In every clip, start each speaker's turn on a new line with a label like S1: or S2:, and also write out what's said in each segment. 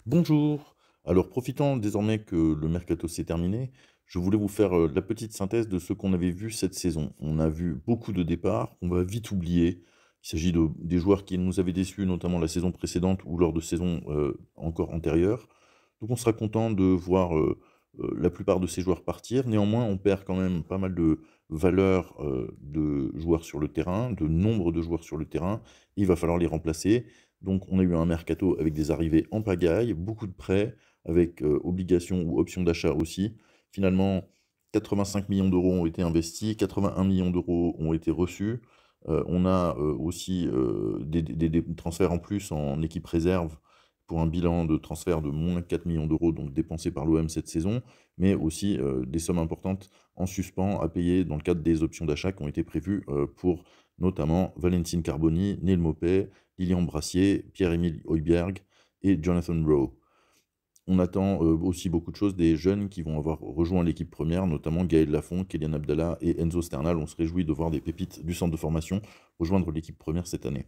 S1: Bonjour. Alors, profitant désormais que le mercato s'est terminé, je voulais vous faire la petite synthèse de ce qu'on avait vu cette saison. On a vu beaucoup de départs, on va vite oublier. Il s'agit des joueurs qui nous avaient déçus, notamment la saison précédente ou lors de saisons encore antérieures. Donc, on sera content de voir la plupart de ces joueurs partir. Néanmoins, on perd quand même pas mal de valeur de joueurs sur le terrain, de nombre de joueurs sur le terrain. Il va falloir les remplacer. Donc on a eu un mercato avec des arrivées en pagaille, beaucoup de prêts, avec obligations ou options d'achat aussi. Finalement, 85 millions d'euros ont été investis, 81 millions d'euros ont été reçus. On a aussi des transferts en plus en équipe réserve pour un bilan de transfert de moins 4 millions d'euros donc dépensés par l'OM cette saison, mais aussi des sommes importantes en suspens à payer dans le cadre des options d'achat qui ont été prévues pour notamment Valentine Carboni, Neil Maupay, Lilian Brassier, Pierre-Emile Højbjerg et Jonathan Rowe. On attend aussi beaucoup de choses des jeunes qui vont avoir rejoint l'équipe première, notamment Gaël Lafont, Kélian Abdallah et Enzo Sternal. On se réjouit de voir des pépites du centre de formation rejoindre l'équipe première cette année.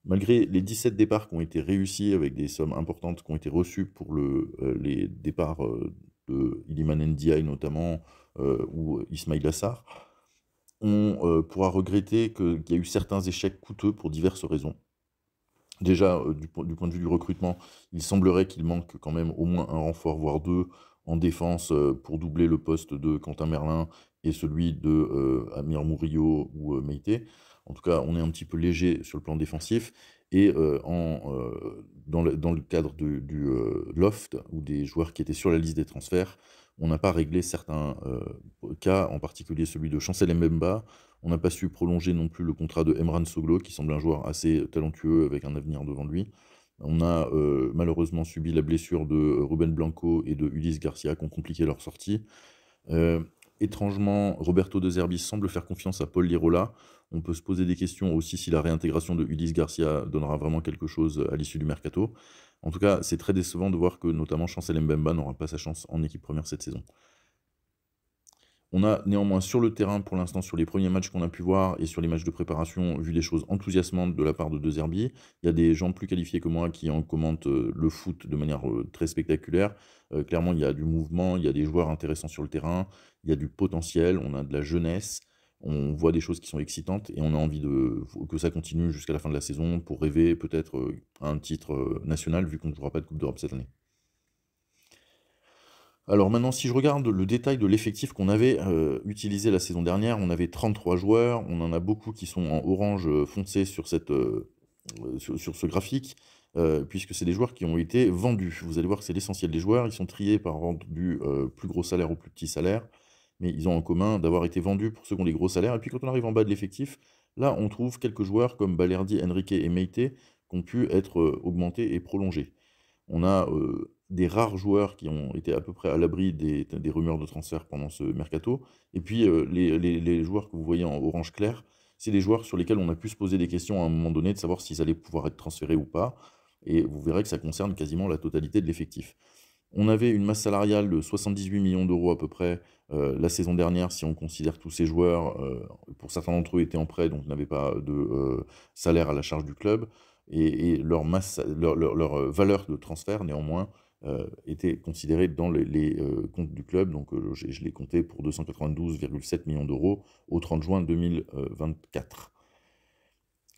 S1: Malgré les 17 départs qui ont été réussis avec des sommes importantes qui ont été reçues pour les départs de Iliman Ndiaye notamment ou Ismail Assar, on pourra regretter qu'il y a eu certains échecs coûteux pour diverses raisons. Déjà, du point de vue du recrutement, il semblerait qu'il manque quand même au moins un renfort, voire deux, en défense pour doubler le poste de Quentin Merlin et celui de Amir Murillo ou Meïté. En tout cas, on est un petit peu léger sur le plan défensif. Et dans le cadre du loft, ou des joueurs qui étaient sur la liste des transferts, on n'a pas réglé certains cas, en particulier celui de Chancel Mbemba. On n'a pas su prolonger non plus le contrat de Emran Soglo, qui semble un joueur assez talentueux avec un avenir devant lui. On a malheureusement subi la blessure de Ruben Blanco et de Ulysse Garcia qui ont compliqué leur sortie. Euh, Étrangement, Roberto De Zerbi semble faire confiance à Paul Lirola. On peut se poser des questions aussi si la réintégration de Ulysse Garcia donnera vraiment quelque chose à l'issue du mercato. En tout cas, c'est très décevant de voir que notamment Chancel Mbemba n'aura pas sa chance en équipe première cette saison. On a néanmoins sur le terrain, pour l'instant, sur les premiers matchs qu'on a pu voir et sur les matchs de préparation, vu des choses enthousiasmantes de la part de De Zerbi. Il y a des gens plus qualifiés que moi qui en commentent le foot de manière très spectaculaire. Clairement, il y a du mouvement, il y a des joueurs intéressants sur le terrain, il y a du potentiel, on a de la jeunesse, on voit des choses qui sont excitantes et on a envie que ça continue jusqu'à la fin de la saison pour rêver peut-être à un titre national, vu qu'on ne jouera pas de Coupe d'Europe cette année. Alors maintenant, si je regarde le détail de l'effectif qu'on avait utilisé la saison dernière, on avait 33 joueurs, on en a beaucoup qui sont en orange foncé sur ce graphique, puisque c'est des joueurs qui ont été vendus. Vous allez voir que c'est l'essentiel des joueurs, ils sont triés par ordre du plus gros salaire au plus petit salaire, mais ils ont en commun d'avoir été vendus pour ceux qui ont les gros salaires. Et puis quand on arrive en bas de l'effectif, là on trouve quelques joueurs comme Balerdi, Enrique et Meite qui ont pu être augmentés et prolongés. On a des rares joueurs qui ont été à peu près à l'abri des rumeurs de transfert pendant ce mercato. Et puis les joueurs que vous voyez en orange clair, c'est des joueurs sur lesquels on a pu se poser des questions à un moment donné de savoir s'ils allaient pouvoir être transférés ou pas. Et vous verrez que ça concerne quasiment la totalité de l'effectif. On avait une masse salariale de 78 millions d'euros à peu près la saison dernière, si on considère tous ces joueurs. Pour certains d'entre eux étaient en prêt, donc n'avaient pas de salaire à la charge du club. Et leur, masse, leur valeur de transfert, néanmoins, était considérée dans les comptes du club. Donc je l'ai compté pour 292,7 millions d'euros au 30 juin 2024.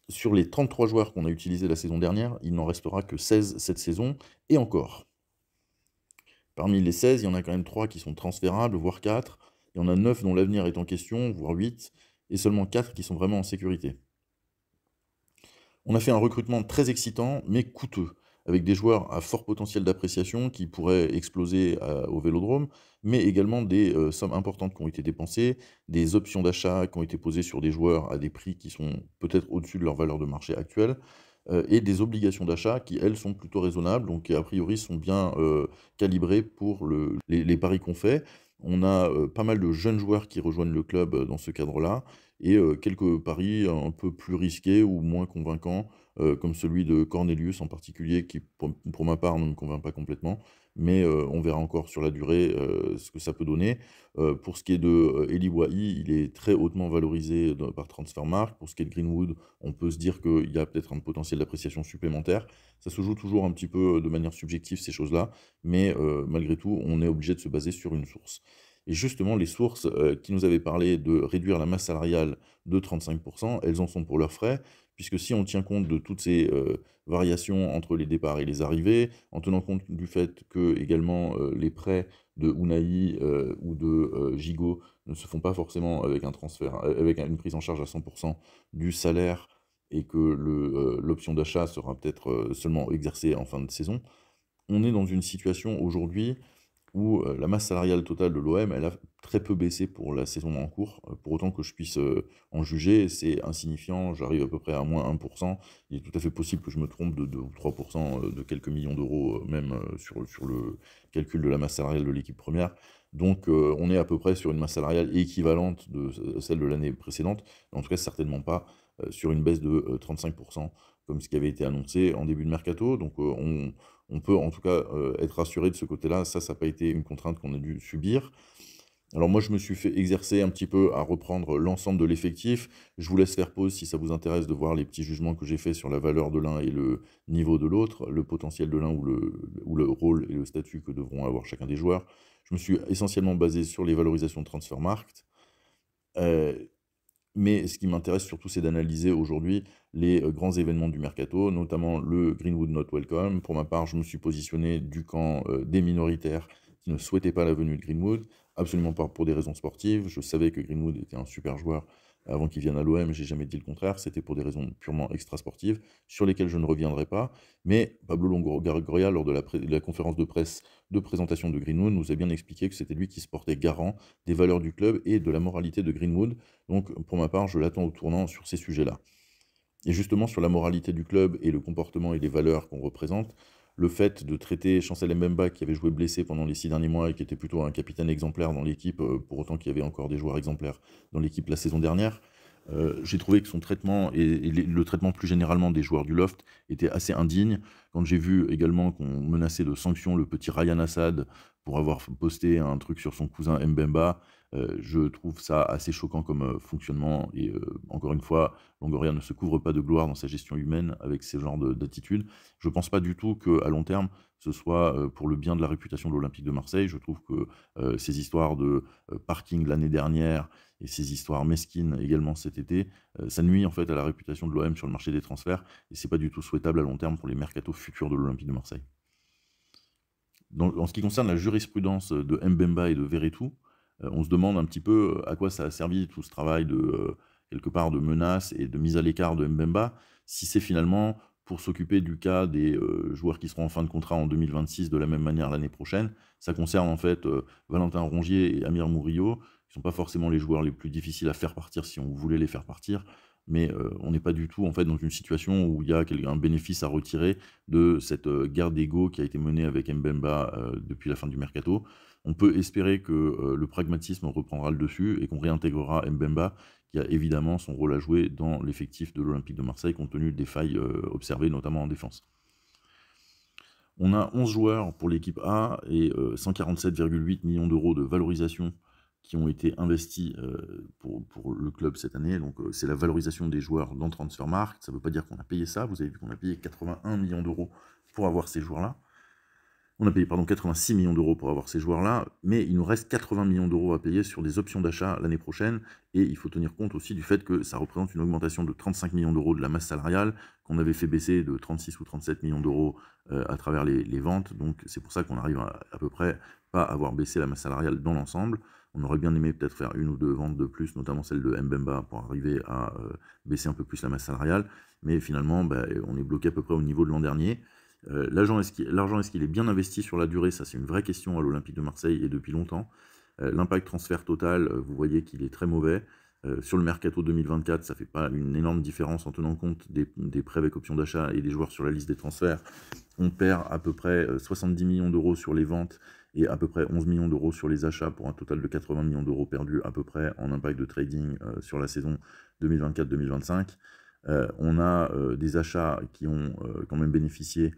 S1: Sur les 33 joueurs qu'on a utilisés la saison dernière, il n'en restera que 16 cette saison, et encore. Parmi les 16, il y en a quand même 3 qui sont transférables, voire 4. Il y en a 9 dont l'avenir est en question, voire 8, et seulement 4 qui sont vraiment en sécurité. On a fait un recrutement très excitant, mais coûteux, avec des joueurs à fort potentiel d'appréciation qui pourraient exploser au Vélodrome, mais également des sommes importantes qui ont été dépensées, des options d'achat qui ont été posées sur des joueurs à des prix qui sont peut-être au-dessus de leur valeur de marché actuelle, et des obligations d'achat qui, elles, sont plutôt raisonnables, donc qui, a priori, sont bien calibrées pour les paris qu'on fait. On a pas mal de jeunes joueurs qui rejoignent le club dans ce cadre-là, et quelques paris un peu plus risqués ou moins convaincants comme celui de Cornelius en particulier, qui pour ma part ne me convainc pas complètement. Mais on verra encore sur la durée ce que ça peut donner. Pour ce qui est de Eli Wahi, il est très hautement valorisé par Transfermarkt. Pour ce qui est de Greenwood, on peut se dire qu'il y a peut-être un potentiel d'appréciation supplémentaire. Ça se joue toujours un petit peu de manière subjective, ces choses-là, mais malgré tout, on est obligé de se baser sur une source. Et justement, les sources qui nous avaient parlé de réduire la masse salariale de 35%, elles en sont pour leurs frais, puisque si on tient compte de toutes ces variations entre les départs et les arrivées, en tenant compte du fait que également les prêts de Unai ou de Gigot ne se font pas forcément avec un transfert, avec une prise en charge à 100% du salaire, et que l'option d'achat sera peut-être seulement exercée en fin de saison, on est dans une situation aujourd'hui où la masse salariale totale de l'OM, elle a très peu baissé pour la saison en cours. Pour autant que je puisse en juger, c'est insignifiant, j'arrive à peu près à moins 1%. Il est tout à fait possible que je me trompe de 2 ou 3%, de quelques millions d'euros, même sur le calcul de la masse salariale de l'équipe première. Donc on est à peu près sur une masse salariale équivalente de celle de l'année précédente, en tout cas certainement pas sur une baisse de 35%, comme ce qui avait été annoncé en début de mercato. Donc on peut en tout cas être rassuré de ce côté-là. Ça n'a pas été une contrainte qu'on a dû subir. Alors moi, je me suis fait exercer un petit peu à reprendre l'ensemble de l'effectif. Je vous laisse faire pause si ça vous intéresse de voir les petits jugements que j'ai faits sur la valeur de l'un et le niveau de l'autre, le potentiel de l'un ou le rôle et le statut que devront avoir chacun des joueurs. Je me suis essentiellement basé sur les valorisations de Transfermarkt. Mais ce qui m'intéresse surtout, c'est d'analyser aujourd'hui les grands événements du mercato, notamment le Greenwood Not Welcome. Pour ma part, je me suis positionné du camp des minoritaires qui ne souhaitaient pas la venue de Greenwood, absolument pas pour des raisons sportives. Je savais que Greenwood était un super joueur avant qu'il vienne à l'OM, j'ai jamais dit le contraire, c'était pour des raisons purement extrasportives, sur lesquelles je ne reviendrai pas. Mais Pablo Longoria, lors de la conférence de presse de présentation de Greenwood, nous a bien expliqué que c'était lui qui se portait garant des valeurs du club et de la moralité de Greenwood. Donc, pour ma part, je l'attends au tournant sur ces sujets-là. Et justement, sur la moralité du club et le comportement et les valeurs qu'on représente, le fait de traiter Chancel Mbemba, qui avait joué blessé pendant les 6 derniers mois et qui était plutôt un capitaine exemplaire dans l'équipe, pour autant qu'il y avait encore des joueurs exemplaires dans l'équipe la saison dernière, j'ai trouvé que son traitement et le traitement plus généralement des joueurs du Loft était assez indigne. Quand j'ai vu également qu'on menaçait de sanctions le petit Ryan Assad pour avoir posté un truc sur son cousin Mbemba, je trouve ça assez choquant comme fonctionnement. Et encore une fois, Longoria ne se couvre pas de gloire dans sa gestion humaine avec ce genre d'attitude. Je ne pense pas du tout qu'à long terme, ce soit pour le bien de la réputation de l'Olympique de Marseille. Je trouve que ces histoires de parking l'année dernière et ces histoires mesquines également cet été, ça nuit en fait à la réputation de l'OM sur le marché des transferts, et c'est pas du tout souhaitable à long terme pour les mercatos futurs de l'Olympique de Marseille. En ce qui concerne la jurisprudence de Mbemba et de Verretou, on se demande un petit peu à quoi ça a servi tout ce travail de, quelque part, de menaces et de mise à l'écart de Mbemba, si c'est finalement pour s'occuper du cas des joueurs qui seront en fin de contrat en 2026 de la même manière l'année prochaine. Ça concerne en fait Valentin Rongier et Amir Mourillo, qui ne sont pas forcément les joueurs les plus difficiles à faire partir si on voulait les faire partir, mais on n'est pas du tout en fait dans une situation où il y a un bénéfice à retirer de cette guerre d'ego qui a été menée avec Mbemba depuis la fin du mercato. On peut espérer que le pragmatisme reprendra le dessus et qu'on réintégrera Mbemba, qui a évidemment son rôle à jouer dans l'effectif de l'Olympique de Marseille, compte tenu des failles observées, notamment en défense. On a 11 joueurs pour l'équipe A et 147,8 millions d'euros de valorisation qui ont été investis pour le club cette année. Donc c'est la valorisation des joueurs dans Transfermarkt. Ça ne veut pas dire qu'on a payé ça. Vous avez vu qu'on a payé 81 millions d'euros pour avoir ces joueurs-là. On a payé 86 millions d'euros pour avoir ces joueurs-là, mais il nous reste 80 millions d'euros à payer sur des options d'achat l'année prochaine, et il faut tenir compte aussi du fait que ça représente une augmentation de 35 millions d'euros de la masse salariale, qu'on avait fait baisser de 36 ou 37 millions d'euros à travers les ventes, donc c'est pour ça qu'on arrive à peu près pas à avoir baissé la masse salariale dans l'ensemble. On aurait bien aimé peut-être faire une ou deux ventes de plus, notamment celle de Mbemba, pour arriver à baisser un peu plus la masse salariale, mais finalement on est bloqué à peu près au niveau de l'an dernier. L'argent, est-ce qu'il est bien investi sur la durée? Ça, c'est une vraie question à l'Olympique de Marseille et depuis longtemps. L'impact transfert total, vous voyez qu'il est très mauvais. Sur le mercato 2024, ça ne fait pas une énorme différence en tenant compte des prêts avec option d'achat et des joueurs sur la liste des transferts. On perd à peu près 70 millions d'euros sur les ventes et à peu près 11 millions d'euros sur les achats, pour un total de 80 millions d'euros perdus à peu près en impact de trading sur la saison 2024-2025. On a, des achats qui ont, quand même bénéficié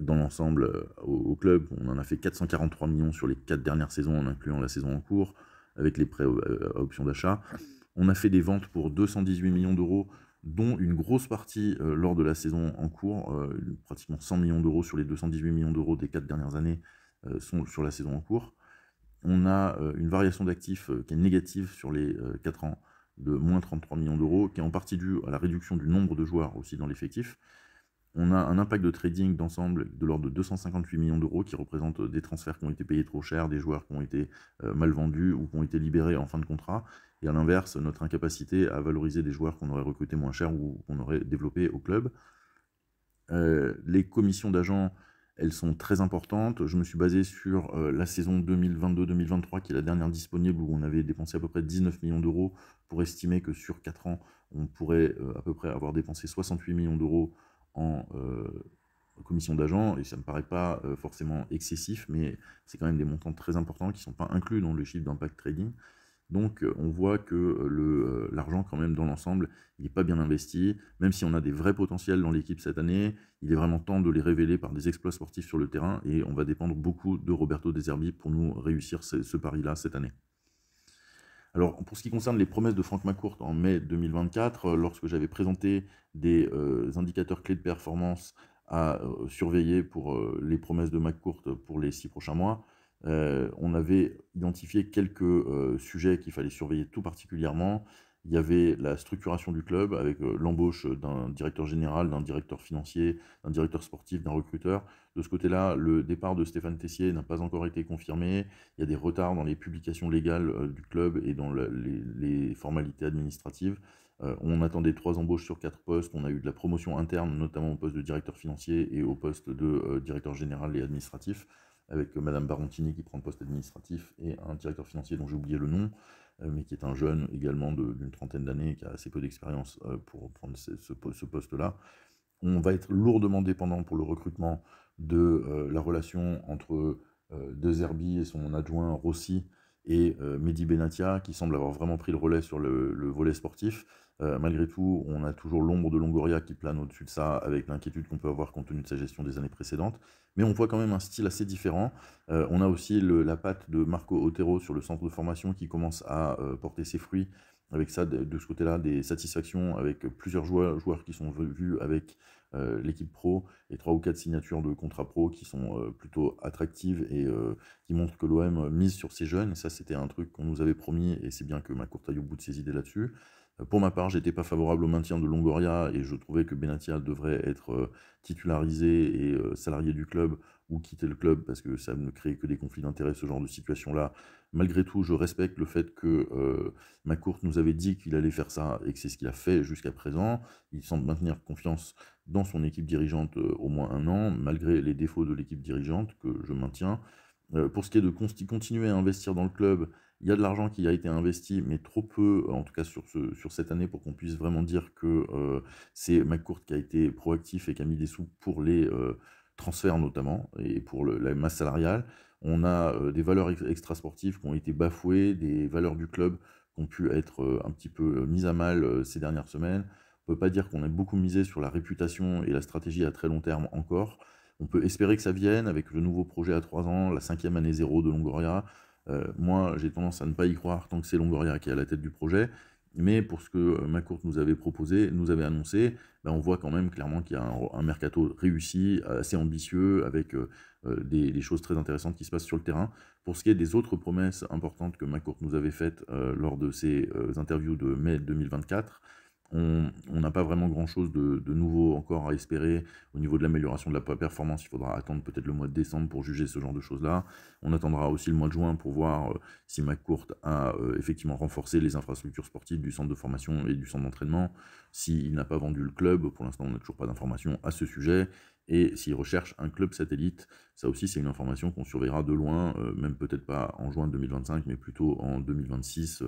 S1: dans l'ensemble, au club. On en a fait 443 millions sur les 4 dernières saisons, en incluant la saison en cours, avec les prêts, à option d'achat. On a fait des ventes pour 218 millions d'euros, dont une grosse partie, lors de la saison en cours, pratiquement 100 millions d'euros sur les 218 millions d'euros des 4 dernières années, sont sur la saison en cours. On a, une variation d'actifs, qui est négative sur les, 4 ans, de moins 33 millions d'euros, qui est en partie due à la réduction du nombre de joueurs aussi dans l'effectif. On a un impact de trading d'ensemble de l'ordre de 258 millions d'euros qui représente, des transferts qui ont été payés trop cher, des joueurs qui ont été, mal vendus ou qui ont été libérés en fin de contrat, et à l'inverse, notre incapacité à valoriser des joueurs qu'on aurait recrutés moins cher ou qu'on aurait développés au club. Les commissions d'agents, elles sont très importantes. Je me suis basé sur, la saison 2022-2023 qui est la dernière disponible, où on avait dépensé à peu près 19 millions d'euros pour estimer que sur 4 ans, on pourrait, à peu près avoir dépensé 68 millions d'euros en, commission d'agents, et ça me paraît pas, forcément excessif, mais c'est quand même des montants très importants qui sont pas inclus dans le chiffre d'impact trading. Donc, on voit que, l'argent quand même dans l'ensemble, il est pas bien investi. Même si on a des vrais potentiels dans l'équipe cette année, il est vraiment temps de les révéler par des exploits sportifs sur le terrain, et on va dépendre beaucoup de Roberto De Zerbi pour nous réussir ce pari-là cette année. Alors, pour ce qui concerne les promesses de Franck McCourt en mai 2024, lorsque j'avais présenté des, indicateurs clés de performance à, surveiller pour, les promesses de McCourt pour les 6 prochains mois, on avait identifié quelques, sujets qu'il fallait surveiller tout particulièrement. Il y avait la structuration du club avec, l'embauche d'un directeur général, d'un directeur financier, d'un directeur sportif, d'un recruteur. De ce côté-là, le départ de Stéphane Tessier n'a pas encore été confirmé. Il y a des retards dans les publications légales, du club et dans les formalités administratives. On attendait 3 embauches sur 4 postes. On a eu de la promotion interne, notamment au poste de directeur financier et au poste de, directeur général et administratif, avec, madame Barontini qui prend le poste administratif et un directeur financier dont j'ai oublié le nom, mais qui est un jeune également d'une trentaine d'années, qui a assez peu d'expérience, pour prendre ce poste-là. On va être lourdement dépendant pour le recrutement de, la relation entre, De Zerbi et son adjoint Rossi et, Mehdi Benatia, qui semble avoir vraiment pris le relais sur le volet sportif. Malgré tout, on a toujours l'ombre de Longoria qui plane au-dessus de ça, avec l'inquiétude qu'on peut avoir compte tenu de sa gestion des années précédentes. Mais on voit quand même un style assez différent. On a aussi la patte de Marco Otero sur le centre de formation qui commence à, porter ses fruits. Avec ça, de ce côté-là, des satisfactions avec plusieurs joueurs qui sont vus avec, l'équipe pro, et 3 ou 4 signatures de contrats pro qui sont, plutôt attractives et, qui montrent que l'OM mise sur ses jeunes. Et ça, c'était un truc qu'on nous avait promis, et c'est bien que McCourt aille au bout de ses idées là-dessus. Pour ma part, j'étais pas favorable au maintien de Longoria, et je trouvais que Benatia devrait être, titularisé et, salarié du club, ou quitter le club, parce que ça ne crée que des conflits d'intérêts, ce genre de situation-là. Malgré tout, je respecte le fait que, McCourt nous avait dit qu'il allait faire ça, et que c'est ce qu'il a fait jusqu'à présent. Il semble maintenir confiance dans son équipe dirigeante, au moins 1 an, malgré les défauts de l'équipe dirigeante que je maintiens. Pour ce qui est de continuer à investir dans le club, il y a de l'argent qui a été investi, mais trop peu, en tout cas sur cette année, pour qu'on puisse vraiment dire que, c'est McCourt qui a été proactif et qui a mis des sous pour les, transferts notamment, et pour la masse salariale. On a, des valeurs extrasportives qui ont été bafouées, des valeurs du club qui ont pu être, un petit peu, mises à mal, ces dernières semaines. On peut pas dire qu'on a beaucoup misé sur la réputation et la stratégie à très long terme encore. On peut espérer que ça vienne avec le nouveau projet à 3 ans, la 5e année zéro de Longoria. Moi, j'ai tendance à ne pas y croire tant que c'est Longoria qui est à la tête du projet. Mais pour ce que, McCourt nous avait proposé, nous avait annoncé, bah, on voit quand même clairement qu'il y a un mercato réussi, assez ambitieux, avec, des choses très intéressantes qui se passent sur le terrain. Pour ce qui est des autres promesses importantes que McCourt nous avait faites, lors de ses, interviews de mai 2024, on n'a pas vraiment grand-chose de nouveau encore à espérer. Au niveau de l'amélioration de la performance, il faudra attendre peut-être le mois de décembre pour juger ce genre de choses-là. On attendra aussi le mois de juin pour voir, si McCourt a, effectivement renforcé les infrastructures sportives du centre de formation et du centre d'entraînement. S'il n'a pas vendu le club, pour l'instant on n'a toujours pas d'informations à ce sujet. Et s'il recherche un club satellite, ça aussi c'est une information qu'on surveillera de loin, même peut-être pas en juin 2025, mais plutôt en 2026,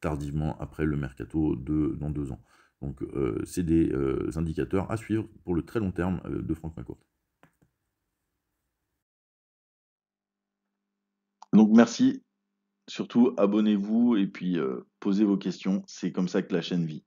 S1: tardivement après le mercato dans 2 ans. Donc, c'est des, indicateurs à suivre pour le très long terme, de Franck McCourt.
S2: Donc merci, surtout abonnez-vous et puis posez vos questions, c'est comme ça que la chaîne vit.